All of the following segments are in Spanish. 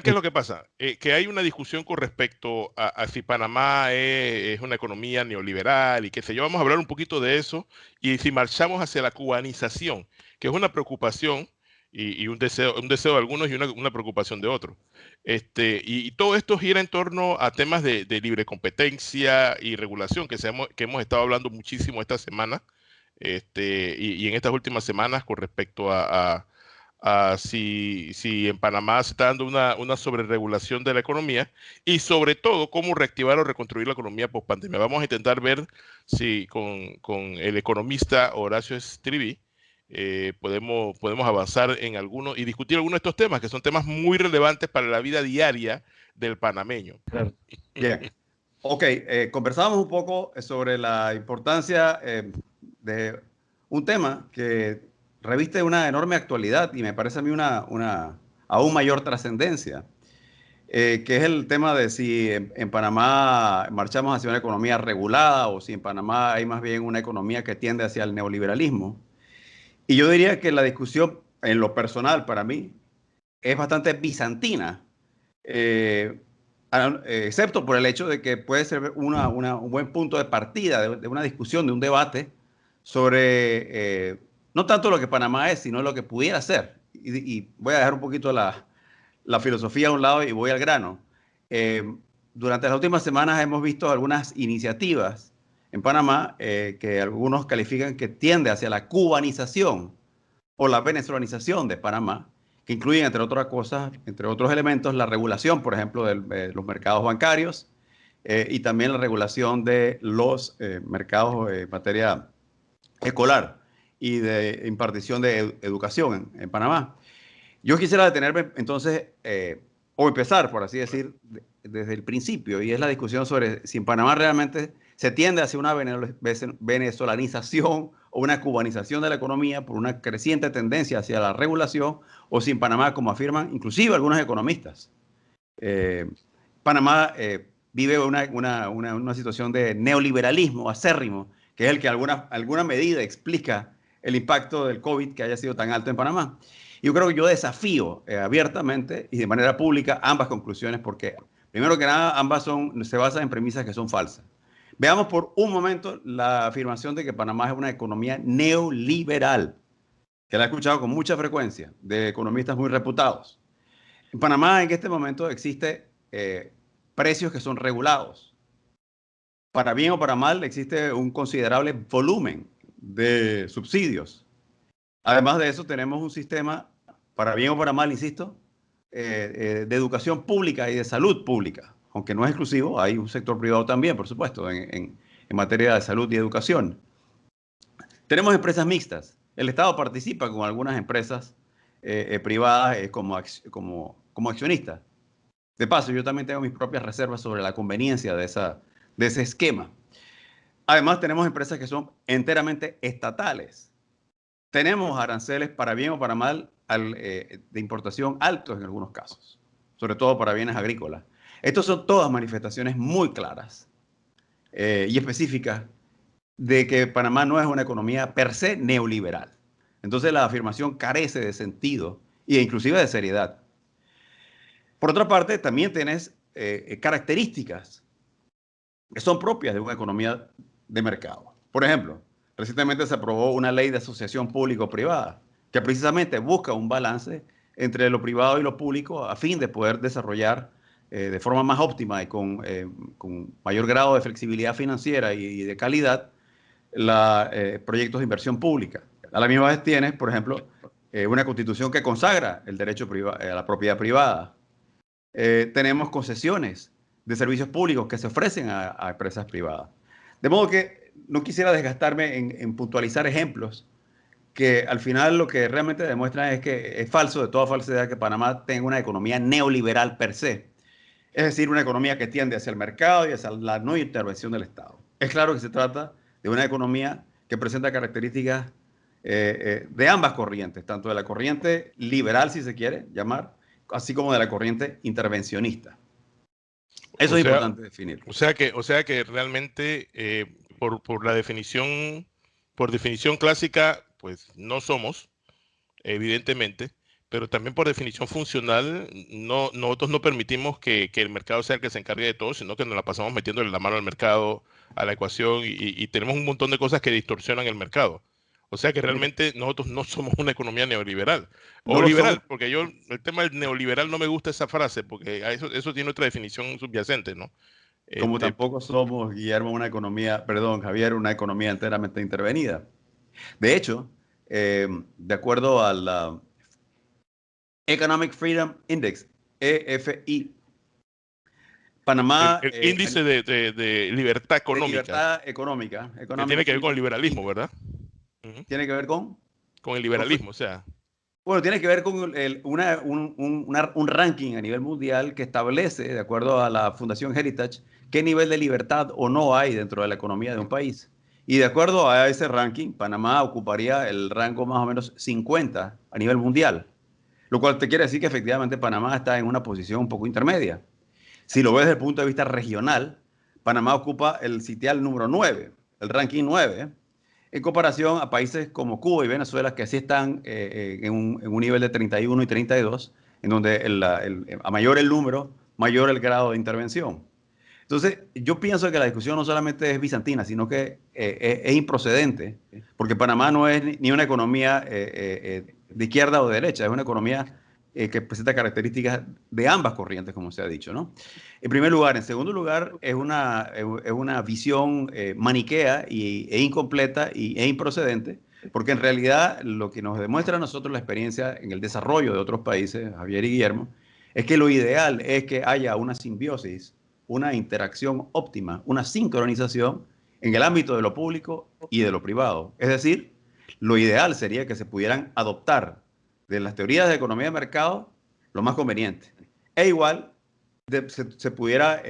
¿Qué es lo que pasa? Que hay una discusión con respecto a si Panamá es una economía neoliberal y qué sé yo. Vamos a hablar un poquito de eso y si marchamos hacia la cubanización, que es una preocupación y un deseo de algunos y una preocupación de otros. Y todo esto gira en torno a temas de libre competencia y regulación que hemos estado hablando muchísimo esta semana y en estas últimas semanas con respecto a si en Panamá se está dando una sobreregulación de la economía y sobre todo cómo reactivar o reconstruir la economía post pandemia. Vamos a intentar ver si con el economista Horacio Stribi podemos avanzar en algunos y discutir algunos de estos temas que son temas muy relevantes para la vida diaria del panameño. Claro. Bien. Ok, conversábamos un poco sobre la importancia de un tema que reviste una enorme actualidad y me parece a mí una aún mayor trascendencia, que es el tema de si en Panamá marchamos hacia una economía regulada o si en Panamá hay más bien una economía que tiende hacia el neoliberalismo. Y yo diría que la discusión, en lo personal para mí, es bastante bizantina. Eh, Excepto por el hecho de que puede ser un buen punto de partida de una discusión, de un debate sobre no tanto lo que Panamá es, sino lo que pudiera ser. Y voy a dejar un poquito la filosofía a un lado y voy al grano. Eh, Durante las últimas semanas hemos visto algunas iniciativas en Panamá que algunos califican que tiende hacia la cubanización o la venezolanización de Panamá, que incluyen, entre otras cosas, entre otros elementos, la regulación, por ejemplo, de los mercados bancarios y también la regulación de los mercados en materia escolar y de impartición de educación en Panamá. Yo quisiera detenerme entonces, o empezar, por así decir, desde el principio, y es la discusión sobre si en Panamá realmente se tiende hacia una venezolanización o una cubanización de la economía por una creciente tendencia hacia la regulación, o si en Panamá, como afirman inclusive algunos economistas, eh, Panamá vive una situación de neoliberalismo acérrimo, que es el que alguna medida explica el impacto del COVID que haya sido tan alto en Panamá. Yo creo que yo desafío abiertamente y de manera pública ambas conclusiones porque, primero que nada, se basan en premisas que son falsas. Veamos por un momento la afirmación de que Panamá es una economía neoliberal, que la he escuchado con mucha frecuencia de economistas muy reputados. En Panamá en este momento existe precios que son regulados. Para bien o para mal existe un considerable volumen de subsidios. Además de eso tenemos un sistema, para bien o para mal, insisto, de educación pública y de salud pública. Aunque no es exclusivo, hay un sector privado también, por supuesto, en materia de salud y educación. Tenemos empresas mixtas. El Estado participa con algunas empresas privadas como accionista. De paso, yo también tengo mis propias reservas sobre la conveniencia de ese esquema. Además, tenemos empresas que son enteramente estatales. Tenemos aranceles para bien o para mal de importación altos en algunos casos, sobre todo para bienes agrícolas. Estas son todas manifestaciones muy claras y específicas de que Panamá no es una economía per se neoliberal. Entonces la afirmación carece de sentido e inclusive de seriedad. Por otra parte, también tienes características que son propias de una economía de mercado. Por ejemplo, recientemente se aprobó una ley de asociación público-privada que precisamente busca un balance entre lo privado y lo público a fin de poder desarrollar de forma más óptima y con mayor grado de flexibilidad financiera y de calidad proyectos de inversión pública. A la misma vez tienes, por ejemplo, una constitución que consagra el derecho a la propiedad privada. Tenemos concesiones de servicios públicos que se ofrecen a empresas privadas. De modo que no quisiera desgastarme en puntualizar ejemplos que al final lo que realmente demuestran es que es falso de toda falsedad que Panamá tenga una economía neoliberal per se. Es decir, una economía que tiende hacia el mercado y hacia la no intervención del Estado. Es claro que se trata de una economía que presenta características de ambas corrientes, tanto de la corriente liberal, si se quiere llamar, así como de la corriente intervencionista. Eso O es sea, importante definirlo. o sea que realmente por definición clásica, pues no somos, evidentemente, pero también por definición funcional, nosotros no permitimos que el mercado sea el que se encargue de todo, sino que nos la pasamos metiéndole la mano al mercado, a la ecuación, y tenemos un montón de cosas que distorsionan el mercado. O sea que Mira, realmente nosotros no somos una economía neoliberal. O no lo somos, liberal, porque el tema del neoliberal no me gusta esa frase, porque eso tiene otra definición subyacente, ¿no? como Este, tampoco somos, Guillermo, una economía, perdón, Javier, una economía enteramente intervenida. De hecho, de acuerdo a la Economic Freedom Index, EFI, Panamá, el índice de libertad de económica, libertad económica, que Economic tiene que ver con el Freedom liberalismo, Index, ¿verdad? Ujú. tiene que ver Con el con liberalismo, o sea. bueno, tiene que ver con un ranking a nivel mundial que establece, de acuerdo a la Fundación Heritage, qué nivel de libertad o no hay dentro de la economía de un país. Y de acuerdo a ese ranking, Panamá ocuparía el rango más o menos 50 a nivel mundial, lo cual te quiere decir que efectivamente Panamá está en una posición un poco intermedia. Si lo ves desde el punto de vista regional, Panamá ocupa el sitial número 9, el ranking 9, en comparación a países como Cuba y Venezuela, que sí están en un nivel de 31 y 32, en donde a mayor el número, mayor el grado de intervención. Entonces, yo pienso que la discusión no solamente es bizantina, sino que es improcedente, porque Panamá no es ni una economía de izquierda o de derecha, es una economía que presenta características de ambas corrientes, como se ha dicho, ¿no? En primer lugar. En segundo lugar, es una visión maniquea e incompleta e improcedente, porque en realidad lo que nos demuestra a nosotros la experiencia en el desarrollo de otros países, Javier y Guillermo, es que lo ideal es que haya una simbiosis, una interacción óptima, una sincronización en el ámbito de lo público y de lo privado. Es decir, lo ideal sería que se pudieran adoptar de las teorías de economía de mercado lo más conveniente. E igual se pudiera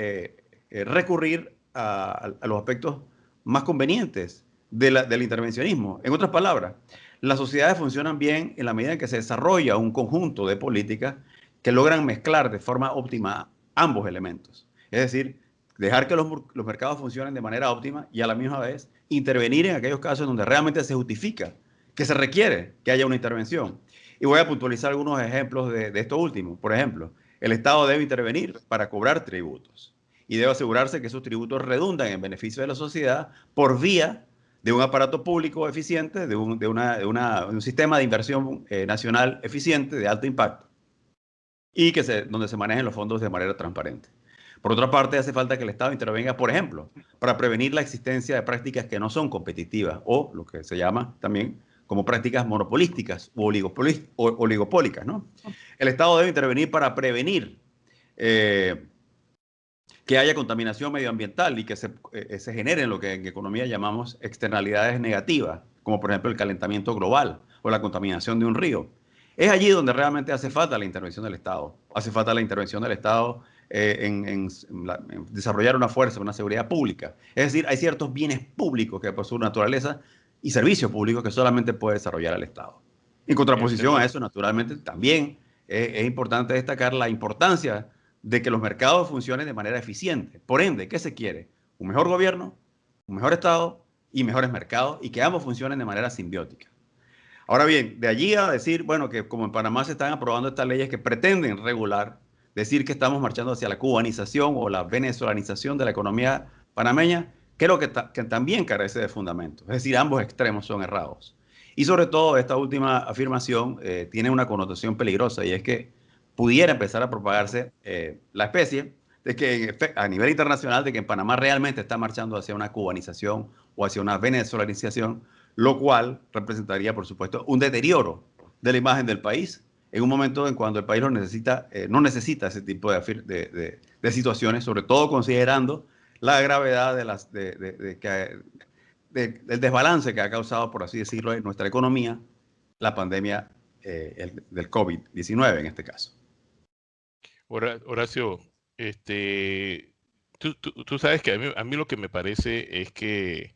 recurrir a los aspectos más convenientes del intervencionismo. En otras palabras, las sociedades funcionan bien en la medida en que se desarrolla un conjunto de políticas que logran mezclar de forma óptima ambos elementos. Es decir, dejar que los mercados funcionen de manera óptima y a la misma vez intervenir en aquellos casos donde realmente se justifica que se requiere que haya una intervención. Y voy a puntualizar algunos ejemplos de esto último. Por ejemplo, el Estado debe intervenir para cobrar tributos y debe asegurarse que esos tributos redundan en beneficio de la sociedad por vía de un aparato público eficiente, de un sistema de inversión nacional eficiente, de alto impacto, y donde se manejen los fondos de manera transparente. Por otra parte, hace falta que el Estado intervenga, por ejemplo, para prevenir la existencia de prácticas que no son competitivas o lo que se llama también como prácticas monopolísticas o oligopólicas, ¿no? El Estado debe intervenir para prevenir eh, que haya contaminación medioambiental y que se generen lo que en economía llamamos externalidades negativas, como por ejemplo el calentamiento global o la contaminación de un río. Es allí donde realmente hace falta la intervención del Estado. Hace falta la intervención del Estado en desarrollar una fuerza, una seguridad pública. Es decir, hay ciertos bienes públicos que por su naturaleza y servicios públicos que solamente puede desarrollar el Estado. En contraposición a Entiendo. eso, naturalmente, también es importante destacar la importancia de que los mercados funcionen de manera eficiente. Por ende, ¿qué se quiere? Un mejor gobierno, un mejor Estado y mejores mercados y que ambos funcionen de manera simbiótica. Ahora bien, de allí a decir, bueno, que como en Panamá se están aprobando estas leyes que pretenden regular, decir que estamos marchando hacia la cubanización o la venezolanización de la economía panameña, creo que también carece de fundamento. Es decir, ambos extremos son errados. Y sobre todo, esta última afirmación tiene una connotación peligrosa y es que pudiera empezar a propagarse la especie de que a nivel internacional de que en Panamá realmente está marchando hacia una cubanización o hacia una venezolanización, lo cual representaría, por supuesto, un deterioro de la imagen del país en un momento en cuando el país no necesita ese tipo de situaciones, sobre todo considerando la gravedad del desbalance que ha causado, por así decirlo, en nuestra economía la pandemia del COVID-19 en este caso. Horacio, tú sabes que a mí lo que me parece es que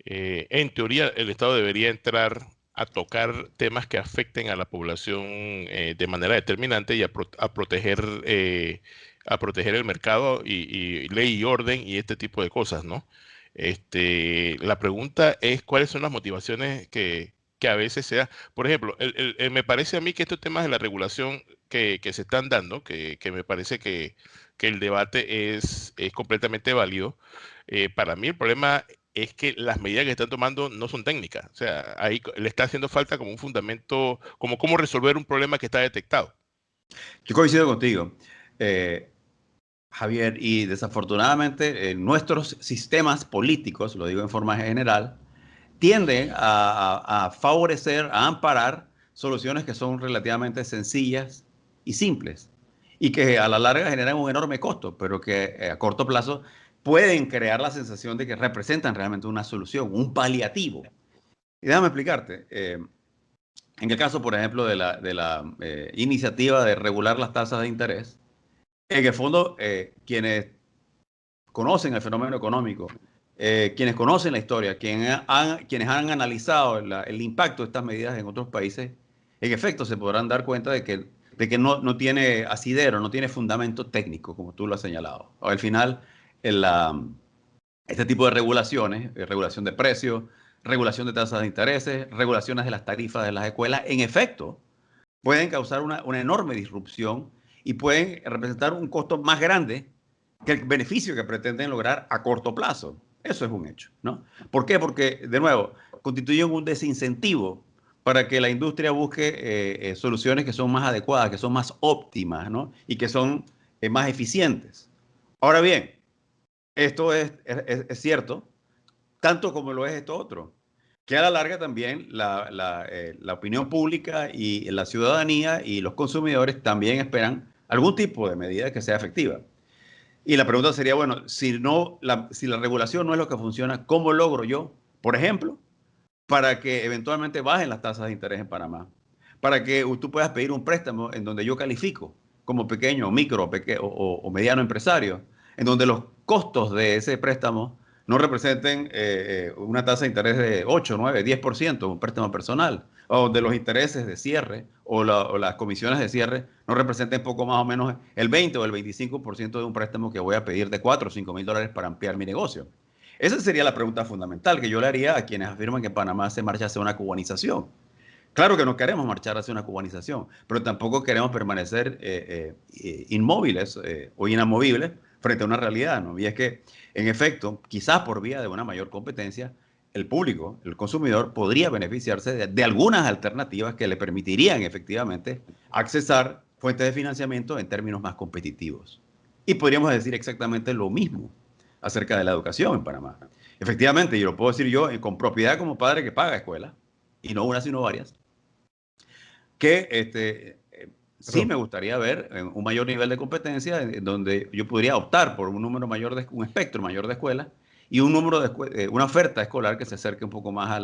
en teoría el Estado debería entrar a tocar temas que afecten a la población de manera determinante y a proteger el mercado y ley y orden y este tipo de cosas, ¿no? La pregunta es cuáles son las motivaciones que a veces sea, por ejemplo, me parece a mí que estos temas de la regulación que se están dando, que me parece que el debate es completamente válido. Para mí el problema es que las medidas que están tomando no son técnicas. O sea, ahí le está haciendo falta como un fundamento, como cómo resolver un problema que está detectado. Yo coincido contigo, eh, Javier, y desafortunadamente nuestros sistemas políticos, lo digo en forma general, tienden a favorecer, a amparar soluciones que son relativamente sencillas y simples y que a la larga generan un enorme costo, pero que a corto plazo pueden crear la sensación de que representan realmente una solución, un paliativo. Y déjame explicarte. En el caso, por ejemplo, de la iniciativa de regular las tasas de interés, en el fondo, quienes conocen el fenómeno económico, quienes conocen la historia, quienes han analizado el impacto de estas medidas en otros países, en efecto se podrán dar cuenta de que no tiene asidero, no tiene fundamento técnico, como tú lo has señalado. Al final, en este tipo de regulaciones, regulación de precios, regulación de tasas de intereses, regulaciones de las tarifas de las escuelas, en efecto, pueden causar una enorme disrupción y pueden representar un costo más grande que el beneficio que pretenden lograr a corto plazo. Eso es un hecho, ¿no? ¿Por qué? Porque, de nuevo, constituyen un desincentivo para que la industria busque soluciones que son más adecuadas, que son más óptimas, ¿no? Y que son más eficientes. Ahora bien, esto es cierto, tanto como lo es esto otro, que a la larga también la opinión pública y la ciudadanía y los consumidores también esperan algún tipo de medida que sea efectiva. Y la pregunta sería, bueno, si la regulación no es lo que funciona, ¿cómo logro yo, por ejemplo, para que eventualmente bajen las tasas de interés en Panamá? Para que tú puedas pedir un préstamo en donde yo califico como pequeño, micro o mediano empresario, en donde los costos de ese préstamo no representen una tasa de interés de 8, 9, 10%, un préstamo personal, o donde los intereses de cierre o las comisiones de cierre no representen poco más o menos el 20 o el 25% de un préstamo que voy a pedir de 4 o 5 mil dólares para ampliar mi negocio. Esa sería la pregunta fundamental que yo le haría a quienes afirman que Panamá se marcha hacia una cubanización. Claro que no queremos marchar hacia una cubanización, pero tampoco queremos permanecer inmóviles o inamovibles frente a una realidad, ¿no? Y es que, en efecto, quizás por vía de una mayor competencia, el público, el consumidor, podría beneficiarse de algunas alternativas que le permitirían efectivamente accesar fuentes de financiamiento en términos más competitivos. Y podríamos decir exactamente lo mismo acerca de la educación en Panamá. Efectivamente, y lo puedo decir yo con propiedad como padre que paga escuela, y no una sino varias, que sí me gustaría ver un mayor nivel de competencia en donde yo podría optar por un número mayor un espectro mayor de escuelas y un número una oferta escolar que se acerque un poco más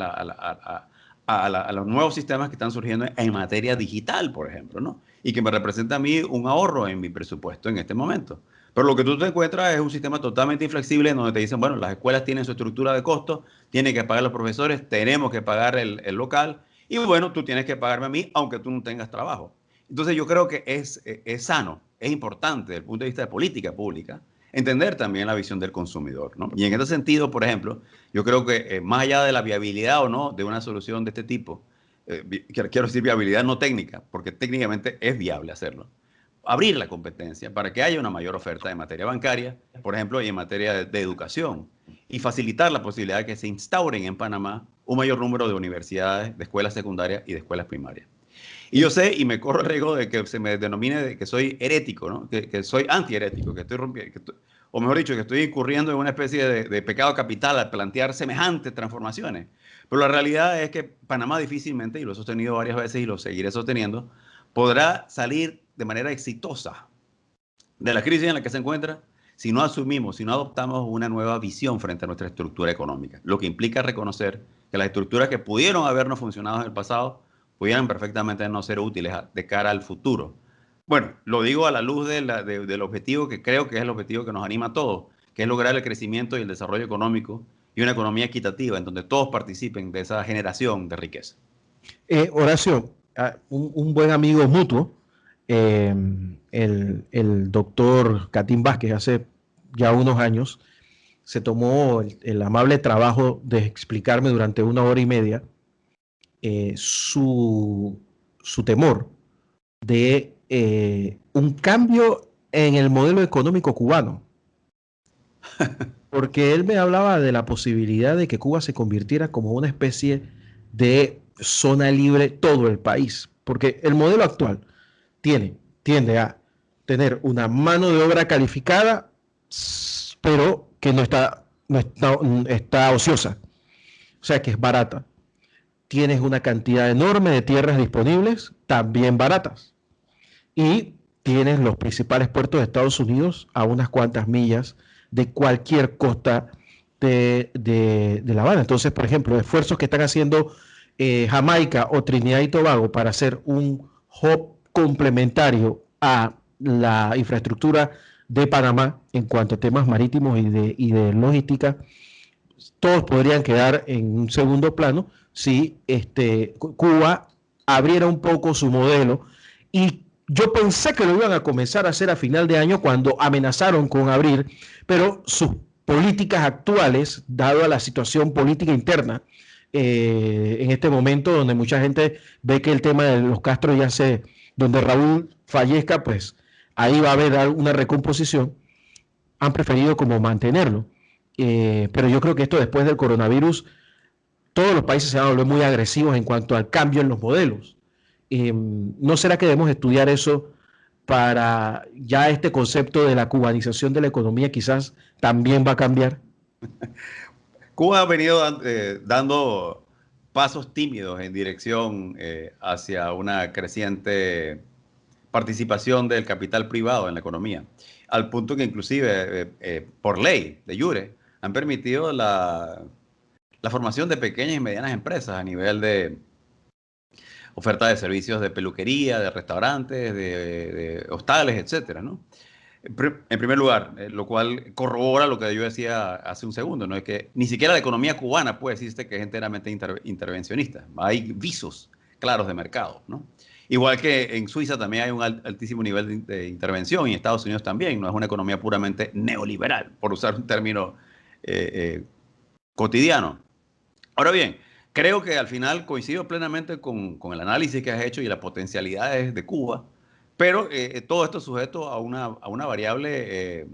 a los nuevos sistemas que están surgiendo en materia digital, por ejemplo, ¿no? Y que me representa a mí un ahorro en mi presupuesto en este momento. Pero lo que tú te encuentras es un sistema totalmente inflexible en donde te dicen, bueno, las escuelas tienen su estructura de costos, tienen que pagar los profesores, tenemos que pagar el local, y bueno, tú tienes que pagarme a mí aunque tú no tengas trabajo. Entonces yo creo que es sano, es importante desde el punto de vista de política pública, entender también la visión del consumidor, ¿no? Y en este sentido, por ejemplo, yo creo que más allá de la viabilidad o no de una solución de este tipo, quiero decir viabilidad no técnica, porque técnicamente es viable hacerlo, abrir la competencia para que haya una mayor oferta en materia bancaria, por ejemplo, y en materia de educación, y facilitar la posibilidad de que se instauren en Panamá un mayor número de universidades, de escuelas secundarias y de escuelas primarias. Y yo sé y me corro el riesgo de que se me denomine de que soy herético, ¿no? Que soy antiherético, que estoy rompiendo, o mejor dicho, que estoy incurriendo en una especie de pecado capital al plantear semejantes transformaciones. Pero la realidad es que Panamá difícilmente, y lo he sostenido varias veces y lo seguiré sosteniendo, podrá salir de manera exitosa de la crisis en la que se encuentra si no asumimos, si no adoptamos una nueva visión frente a nuestra estructura económica, lo que implica reconocer que las estructuras que pudieron habernos funcionado en el pasado pudieran perfectamente no ser útiles de cara al futuro. Bueno, lo digo a la luz del objetivo que creo que es el objetivo que nos anima a todos, que es lograr el crecimiento y el desarrollo económico y una economía equitativa en donde todos participen de esa generación de riqueza. Horacio, un buen amigo mutuo, eh, el doctor Catín Vázquez, hace ya unos años, se tomó el amable trabajo de explicarme durante 1 hora y media su temor de un cambio en el modelo económico cubano. Porque él me hablaba de la posibilidad de que Cuba se convirtiera como una especie de zona libre todo el país. Porque el modelo actual tiende a tener una mano de obra calificada, pero que está ociosa. O sea, que es barata. Tienes una cantidad enorme de tierras disponibles, también baratas. Y tienes los principales puertos de Estados Unidos a unas cuantas millas de cualquier costa de La Habana. Entonces, por ejemplo, esfuerzos que están haciendo Jamaica o Trinidad y Tobago para hacer un hub complementario a la infraestructura de Panamá en cuanto a temas marítimos y de logística, todos podrían quedar en un segundo plano si Cuba abriera un poco su modelo. Y yo pensé que lo iban a comenzar a hacer a final de año cuando amenazaron con abrir, pero sus políticas actuales, dado a la situación política interna, en este momento donde mucha gente ve que el tema de los Castro donde Raúl fallezca, pues ahí va a haber una recomposición, han preferido como mantenerlo. Pero yo creo que esto después del coronavirus, todos los países se van a volver muy agresivos en cuanto al cambio en los modelos. ¿No será que debemos estudiar eso para ya este concepto de la cubanización de la economía quizás también va a cambiar? Cuba ha venido dando pasos tímidos en dirección hacia una creciente participación del capital privado en la economía, al punto que inclusive por ley, de jure, han permitido la formación de pequeñas y medianas empresas a nivel de oferta de servicios de peluquería, de restaurantes, de hostales, etcétera, ¿no? En primer lugar, lo cual corrobora lo que yo decía hace un segundo, ¿no? Es que ni siquiera la economía cubana puede decirse que es enteramente intervencionista. Hay visos claros de mercado, ¿no? Igual que en Suiza también hay un altísimo nivel de intervención y en Estados Unidos también. No es una economía puramente neoliberal, por usar un término cotidiano. Ahora bien, creo que al final coincido plenamente con el análisis que has hecho y las potencialidades de Cuba, pero todo esto es sujeto a una variable,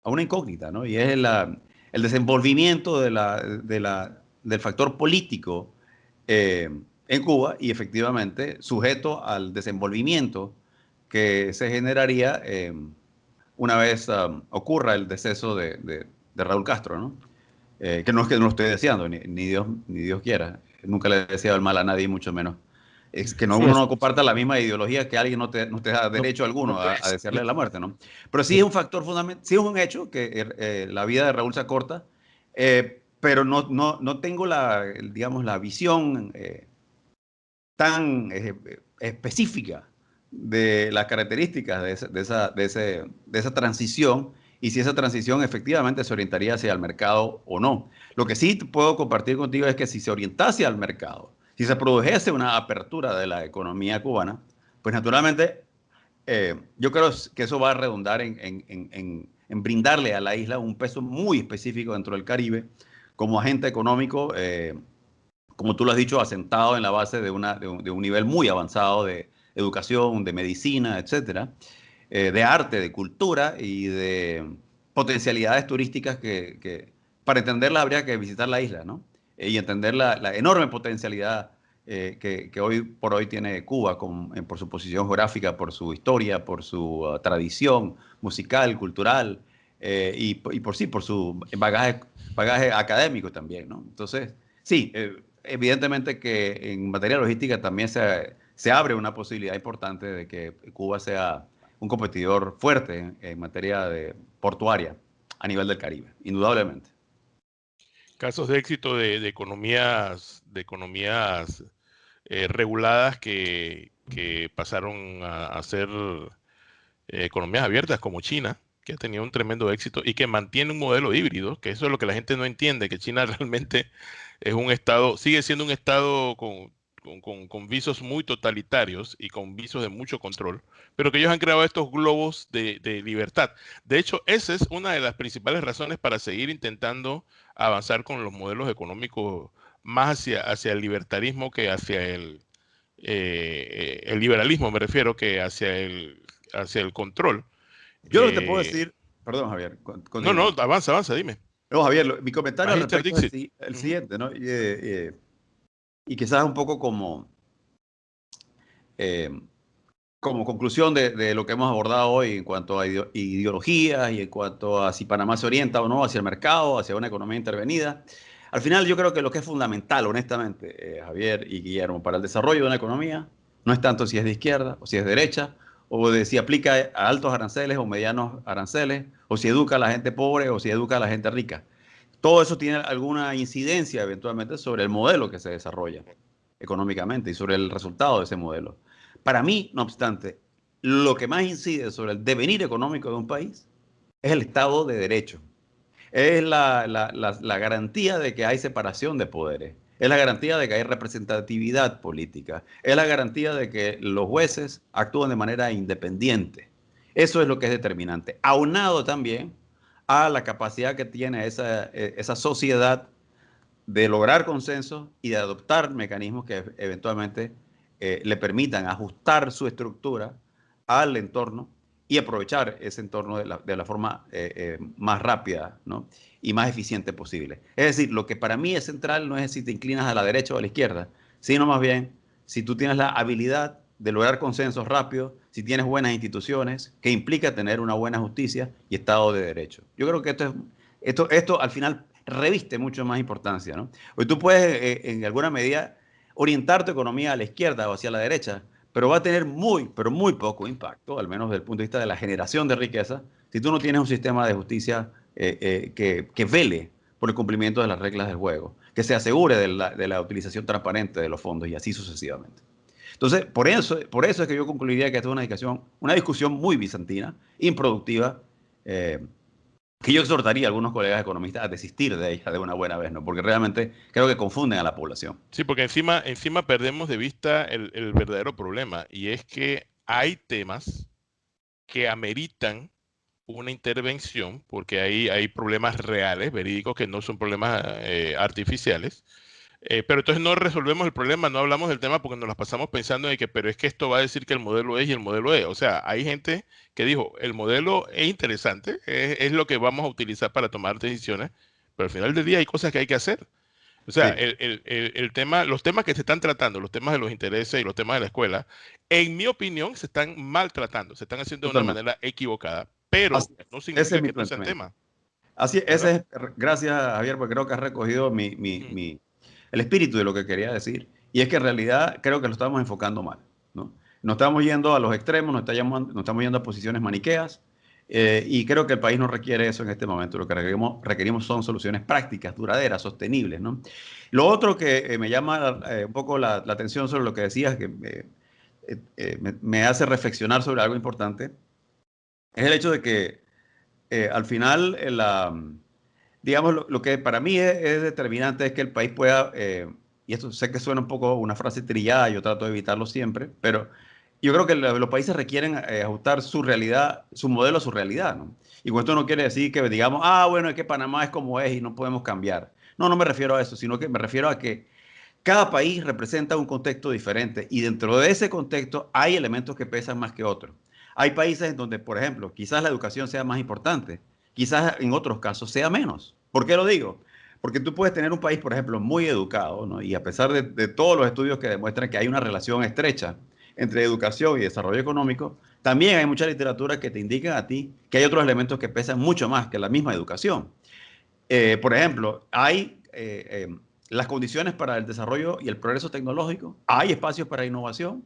a una incógnita, ¿no? Y es el desenvolvimiento del factor político en Cuba y efectivamente sujeto al desenvolvimiento que se generaría una vez ocurra el deceso de Raúl Castro, ¿no? Que no es que no lo estoy deseando, ni Dios quiera. Nunca le he deseado el mal a nadie, mucho menos. Es que Sí, uno no comparta la misma ideología, que alguien no te da no, derecho no alguno a puedes. desearle la muerte, ¿no? Pero sí es un factor fundamental, sí es un hecho que la vida de Raúl se acorta, pero no tengo digamos, la visión tan específica de las características de esa transición y si esa transición efectivamente se orientaría hacia el mercado o no. Lo que sí puedo compartir contigo es que si se orientase al mercado, si se produjese una apertura de la economía cubana, pues naturalmente yo creo que eso va a redundar en brindarle a la isla un peso muy específico dentro del Caribe como agente económico, como tú lo has dicho, asentado en la base de un nivel muy avanzado de educación, de medicina, etcétera, de arte, de cultura y de potencialidades turísticas que para entenderlas habría que visitar la isla, ¿no? Y entender la enorme potencialidad que hoy por hoy tiene Cuba por su posición geográfica, por su historia, por su tradición musical, cultural por su bagaje académico también, ¿no? Entonces, sí, evidentemente que en materia logística también se abre una posibilidad importante de que Cuba sea un competidor fuerte en materia de portuaria a nivel del Caribe, indudablemente. Casos de éxito de economías reguladas que pasaron a ser economías abiertas como China, que ha tenido un tremendo éxito y que mantiene un modelo híbrido, que eso es lo que la gente no entiende, que China realmente es un estado, sigue siendo un estado con visos muy totalitarios y con visos de mucho control, pero que ellos han creado estos globos de libertad. De hecho, esa es una de las principales razones para seguir intentando avanzar con los modelos económicos más hacia el libertarismo que hacia el liberalismo, me refiero, que hacia el control. Yo lo que te puedo decir, perdón, Javier, No, no, continúa. avanza, dime. No, Javier, mi comentario al Magister respecto es Dixit. el siguiente, ¿no? Y quizás un poco eh, como conclusión de lo que hemos abordado hoy en cuanto a ideologías y en cuanto a si Panamá se orienta o no hacia el mercado, hacia una economía intervenida. Al final yo creo que lo que es fundamental, honestamente, Javier y Guillermo, para el desarrollo de una economía, no es tanto si es de izquierda o si es de derecha, o de si aplica a altos aranceles o medianos aranceles, o si educa a la gente pobre o si educa a la gente rica. Todo eso tiene alguna incidencia eventualmente sobre el modelo que se desarrolla económicamente y sobre el resultado de ese modelo. Para mí, no obstante, lo que más incide sobre el devenir económico de un país es el Estado de Derecho. Es la garantía de que hay separación de poderes. Es la garantía de que hay representatividad política. Es la garantía de que los jueces actúan de manera independiente. Eso es lo que es determinante. Aunado también a la capacidad que tiene esa sociedad de lograr consensos y de adoptar mecanismos que eventualmente le permitan ajustar su estructura al entorno y aprovechar ese entorno de la forma más rápida, ¿no? Y más eficiente posible. Es decir, lo que para mí es central no es si te inclinas a la derecha o a la izquierda, sino más bien si tú tienes la habilidad de lograr consensos rápidos, si tienes buenas instituciones, que implica tener una buena justicia y Estado de Derecho. Yo creo que esto al final reviste mucho más importancia, ¿no? Hoy tú puedes, en alguna medida, orientar tu economía a la izquierda o hacia la derecha, pero va a tener pero muy poco impacto, al menos desde el punto de vista de la generación de riqueza, si tú no tienes un sistema de justicia que vele por el cumplimiento de las reglas del juego, que se asegure de la utilización transparente de los fondos y así sucesivamente. Entonces, por eso es que yo concluiría que esta es una discusión muy bizantina, improductiva, que yo exhortaría a algunos colegas economistas a desistir de ella de una buena vez, ¿no? Porque realmente creo que confunden a la población. Sí, porque encima perdemos de vista el verdadero problema, y es que hay temas que ameritan una intervención, porque hay problemas reales, verídicos, que no son problemas artificiales. Pero entonces no resolvemos el problema, no hablamos del tema porque nos las pasamos pensando en que, pero es que esto va a decir que el modelo es y el modelo es. O sea, hay gente que dijo, el modelo es interesante, es lo que vamos a utilizar para tomar decisiones, pero al final del día hay cosas que hay que hacer. O sea, Sí, los temas que se están tratando, los temas de los intereses y los temas de la escuela, en mi opinión, se están maltratando, se están haciendo de una totalmente. manera equivocada, pero Así es. no Ese significa es mi que no sean planteamiento. temas, ¿verdad? Gracias, Javier, porque creo que has recogido Ujú. el espíritu de lo que quería decir. Y es que en realidad creo que lo estamos enfocando mal, ¿no? Nos estamos yendo a los extremos, nos estamos yendo a posiciones maniqueas, y creo que el país no requiere eso en este momento. Lo que requerimos son soluciones prácticas, duraderas, sostenibles, ¿no? Lo otro que me llama un poco la atención sobre lo que decías, que me hace reflexionar sobre algo importante, es el hecho de que al final, digamos, lo que para mí es determinante es que el país pueda, y esto sé que suena un poco una frase trillada, yo trato de evitarlo siempre, pero yo creo que los países requieren ajustar su realidad, su modelo a su realidad, ¿no? Y con esto no quiere decir que digamos, bueno, es que Panamá es como es y no podemos cambiar. No, no me refiero a eso, sino que me refiero a que cada país representa un contexto diferente y dentro de ese contexto hay elementos que pesan más que otros. Hay países en donde, por ejemplo, quizás la educación sea más importante, quizás en otros casos sea menos. ¿Por qué lo digo? Porque tú puedes tener un país, por ejemplo, muy educado, ¿no? Y a pesar de todos los estudios que demuestran que hay una relación estrecha entre educación y desarrollo económico, también hay mucha literatura que te indica a ti que hay otros elementos que pesan mucho más que la misma educación. Por ejemplo, hay las condiciones para el desarrollo y el progreso tecnológico, hay espacios para innovación,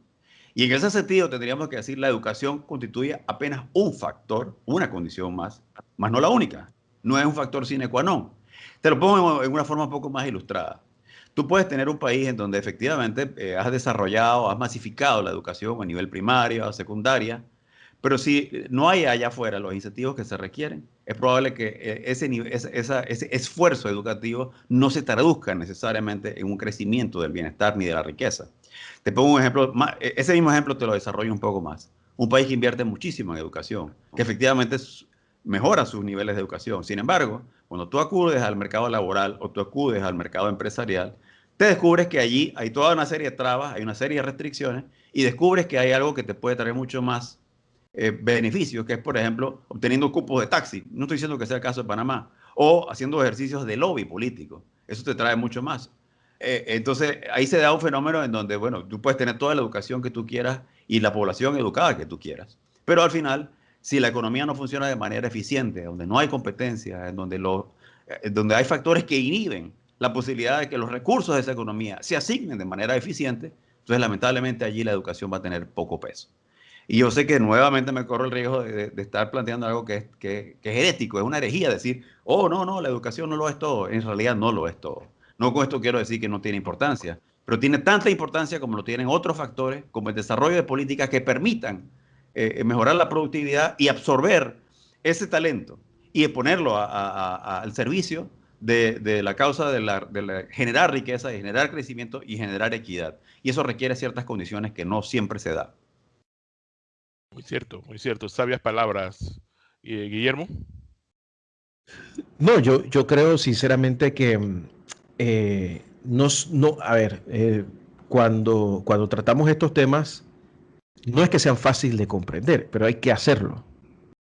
y en ese sentido tendríamos que decir la educación constituye apenas un factor, una condición más no la única, no es un factor sine qua non. Te lo pongo en una forma un poco más ilustrada. Tú puedes tener un país en donde efectivamente has desarrollado, has masificado la educación a nivel primario, a secundaria, pero si no hay allá afuera los incentivos que se requieren, es probable que ese esfuerzo educativo no se traduzca necesariamente en un crecimiento del bienestar ni de la riqueza. Te pongo un ejemplo, ese mismo ejemplo te lo desarrollo un poco más. Un país que invierte muchísimo en educación, que efectivamente mejora sus niveles de educación. Sin embargo, cuando tú acudes al mercado laboral o tú acudes al mercado empresarial, te descubres que allí hay toda una serie de trabas, hay una serie de restricciones y descubres que hay algo que te puede traer mucho más beneficios, que es, por ejemplo, obteniendo cupos de taxi. No estoy diciendo que sea el caso de Panamá. O haciendo ejercicios de lobby político. Eso te trae mucho más. Entonces, ahí se da un fenómeno en donde, bueno, tú puedes tener toda la educación que tú quieras y la población educada que tú quieras. Pero al final, si la economía no funciona de manera eficiente, donde no hay competencia, en donde hay factores que inhiben la posibilidad de que los recursos de esa economía se asignen de manera eficiente, entonces lamentablemente allí la educación va a tener poco peso. Y yo sé que nuevamente me corro el riesgo de estar planteando algo que es herético, es una herejía decir, oh, no, la educación no lo es todo. En realidad no lo es todo. No con esto quiero decir que no tiene importancia, pero tiene tanta importancia como lo tienen otros factores, como el desarrollo de políticas que permitan mejorar la productividad y absorber ese talento y ponerlo al servicio de la causa de generar riqueza, de generar crecimiento y generar equidad. Y eso requiere ciertas condiciones que no siempre se dan. Muy cierto. Sabias palabras. Guillermo. No, yo creo sinceramente que a ver, cuando tratamos estos temas, no es que sean fáciles de comprender, pero hay que hacerlo.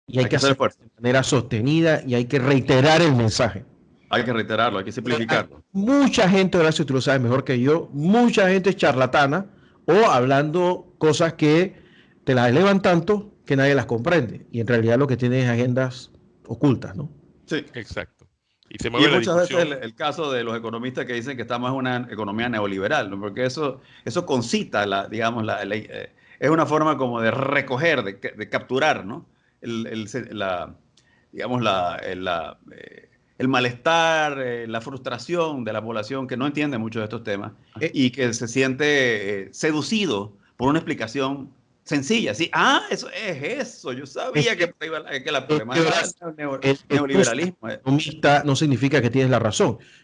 Y hay que hacer hacerlo de manera sostenida y hay que reiterar el mensaje. Hay que reiterarlo, hay que simplificarlo. Hay mucha gente, Horacio, tú lo sabes mejor que yo, mucha gente charlatana o hablando cosas que te las elevan tanto que nadie las comprende. Y en realidad lo que tienen es agendas ocultas, ¿no? Sí. Exacto. Y se mueve y la muchas discusión. veces el caso de los economistas que dicen que estamos en una economía neoliberal, ¿no? Porque eso concita, es una forma como de recoger, de capturar, ¿no? Digamos, el malestar, la frustración de la población que no entiende mucho de estos temas y que se siente seducido por una explicación sencilla. ¿Sí? Eso es eso. Yo sabía que la problemática del neoliberalismo. Economista no significa que tienes la razón.